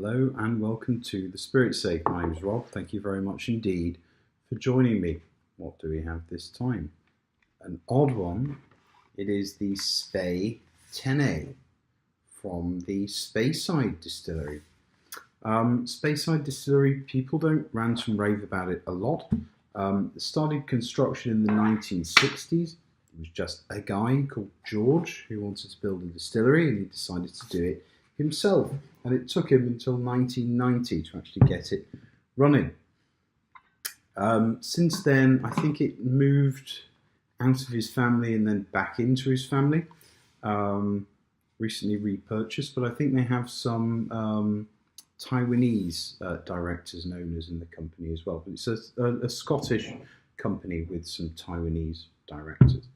Hello and welcome to the Spirit Safe. My name is Rob. Thank you very much indeed for joining me. What do we have this time? An odd one. It is the Spey Tenne from the Speyside Distillery. Speyside Distillery, people don't rant and rave about it a lot. It started construction in the 1960s. It was just a guy called George who wanted to build a distillery, and he decided to do it himself. And it took him until 1990 to actually get it running. Since then, I think it moved out of his family and then back into his family. Recently repurchased, but I think they have some Taiwanese directors and owners in the company as well. But it's a Scottish company with some Taiwanese directors.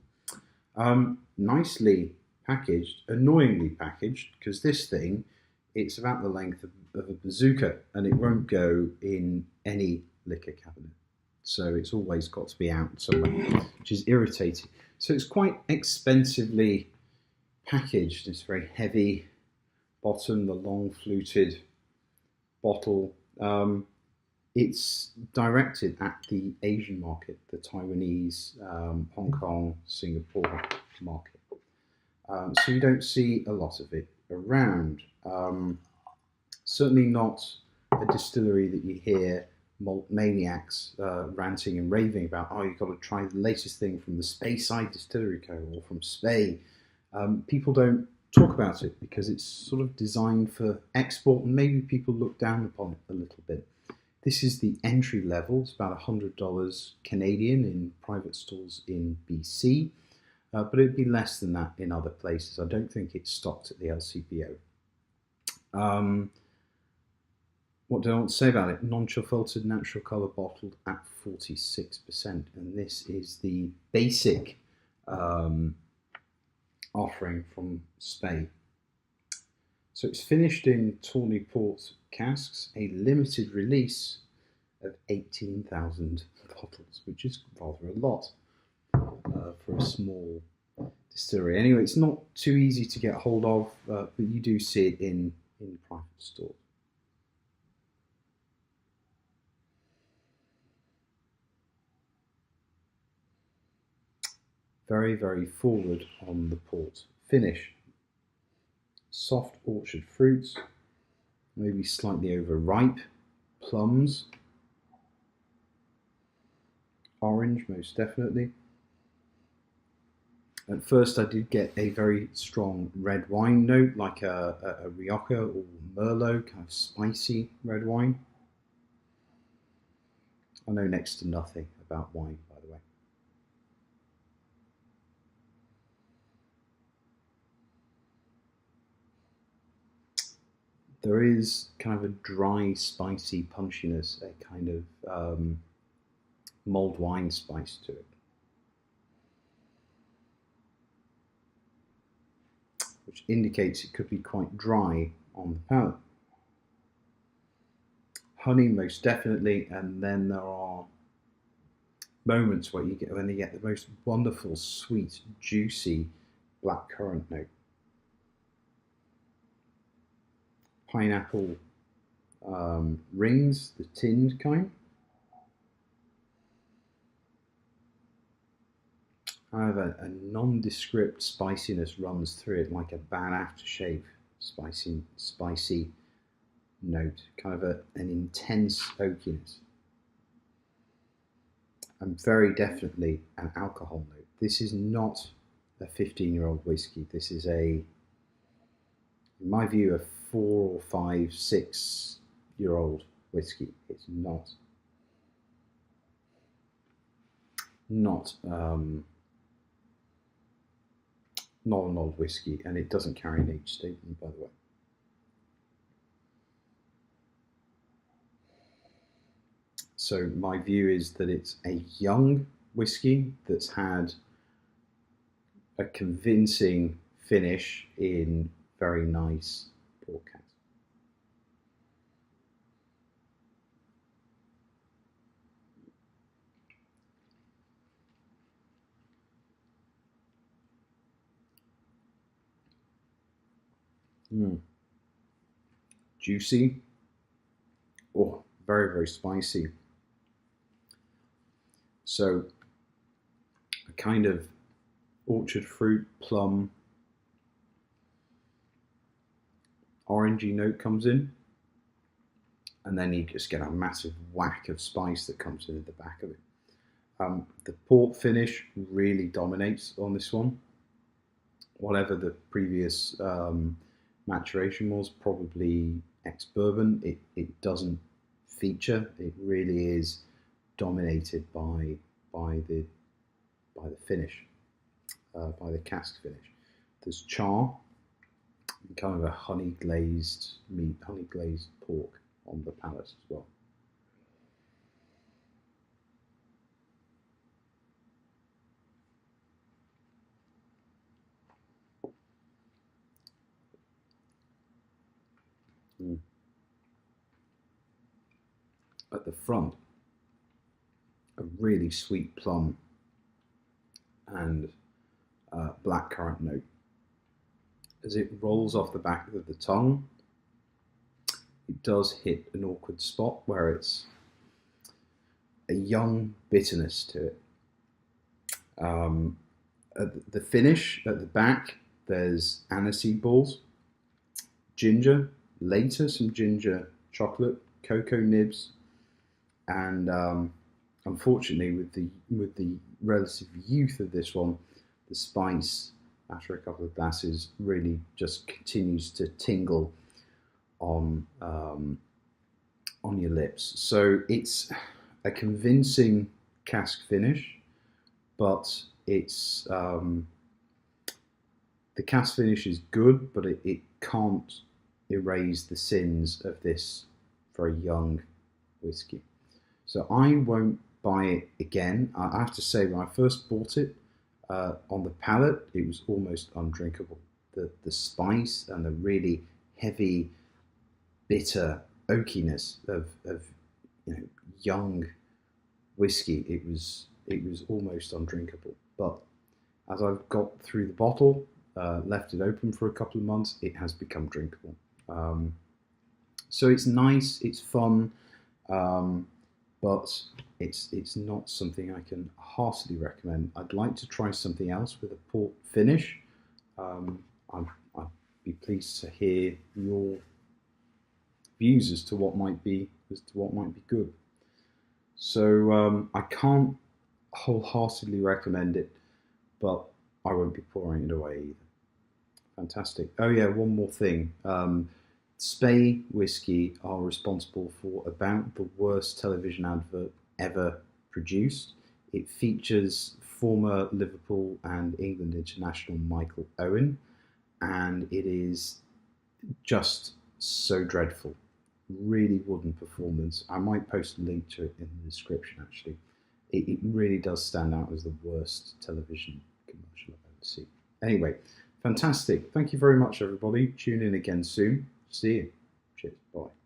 Nicely packaged, annoyingly packaged, because this thing, it's about the length of a bazooka and it won't go in any liquor cabinet. So it's always got to be out somewhere, which is irritating. So it's quite expensively packaged. It's very heavy bottom, the long fluted bottle. It's directed at the Asian market, the Taiwanese, Hong Kong, Singapore market. So you don't see a lot of it around. Certainly not a distillery that you hear malt maniacs ranting and raving about. Oh, you've got to try the latest thing from the Speyside Distillery Co. or from Spey. People don't talk about it because it's sort of designed for export, and maybe people look down upon it a little bit. This is the entry level. It's about $100 Canadian in private stores in BC, but it'd be less than that in other places. I don't think it's stocked at the LCBO. What do I want to say about it? Non-chill filtered, natural colour, bottled at 46%, and this is the basic offering from Spey. So it's finished in tawny port casks, a limited release of 18,000 bottles, which is rather a lot for a small distillery. Anyway, it's not too easy to get hold of, but you do see it in private stores. Very, very forward on the port finish. Soft orchard fruits, maybe slightly overripe, plums, orange most definitely. At first I did get a very strong red wine note, like a Rioja or Merlot, kind of spicy red wine. I know next to nothing about wine, by the way. There is kind of a dry, spicy punchiness, a kind of mulled wine spice to it, which indicates it could be quite dry on the palate. Honey, most definitely, and then there are moments where you get the most wonderful, sweet, juicy blackcurrant note. Pineapple rings, the tinned kind. However, a nondescript spiciness runs through it, like a bad aftershave, spicy note, kind of an intense oakiness. And very definitely an alcohol note. This is not a 15-year-old whiskey. This is in my view, a 4 or 5, 6-year-old whiskey. It's not an old whiskey, and it doesn't carry an age statement, by the way. So my view is that it's a young whiskey that's had a convincing finish in very nice port casks. Juicy, Oh, very, very spicy. So a kind of orchard fruit, plum, orangey note comes in, and then you just get a massive whack of spice that comes in at the back of it. The port finish really dominates on this one. Whatever the previous maturation was, probably ex-bourbon, it doesn't feature. It really is dominated by the finish, by the cask finish. There's char, kind of a honey glazed meat, honey glazed pork on the palate as well. At the front, a really sweet plum and blackcurrant note. As it rolls off the back of the tongue, it does hit an awkward spot where it's a young bitterness to it. At the finish, at the back, there's aniseed balls, ginger, later some ginger chocolate, cocoa nibs, and unfortunately, with the relative youth of this one, the spice after a couple of glasses really just continues to tingle on your lips. So it's a convincing cask finish, but it's the cask finish is good, but it can't erase the sins of this very young whiskey. So I won't buy it again. I have to say, when I first bought it, on the palate, it was almost undrinkable. The spice and the really heavy, bitter oakiness of young whiskey, it was almost undrinkable. But as I've got through the bottle, left it open for a couple of months, it has become drinkable. So it's nice, it's fun, but it's not something I can heartily recommend. I'd like to try something else with a port finish. I'd be pleased to hear your views as to what might be good. So I can't wholeheartedly recommend it, but I won't be pouring it away either. Fantastic. Oh yeah, one more thing. Spey Whiskey are responsible for about the worst television advert ever produced. It features former Liverpool and England international Michael Owen, and it is just so dreadful. Really wooden performance. I might post a link to it in the description, actually. It really does stand out as the worst television commercial I've ever seen. Anyway, fantastic. Thank you very much, everybody. Tune in again soon. See you. Cheers. Bye.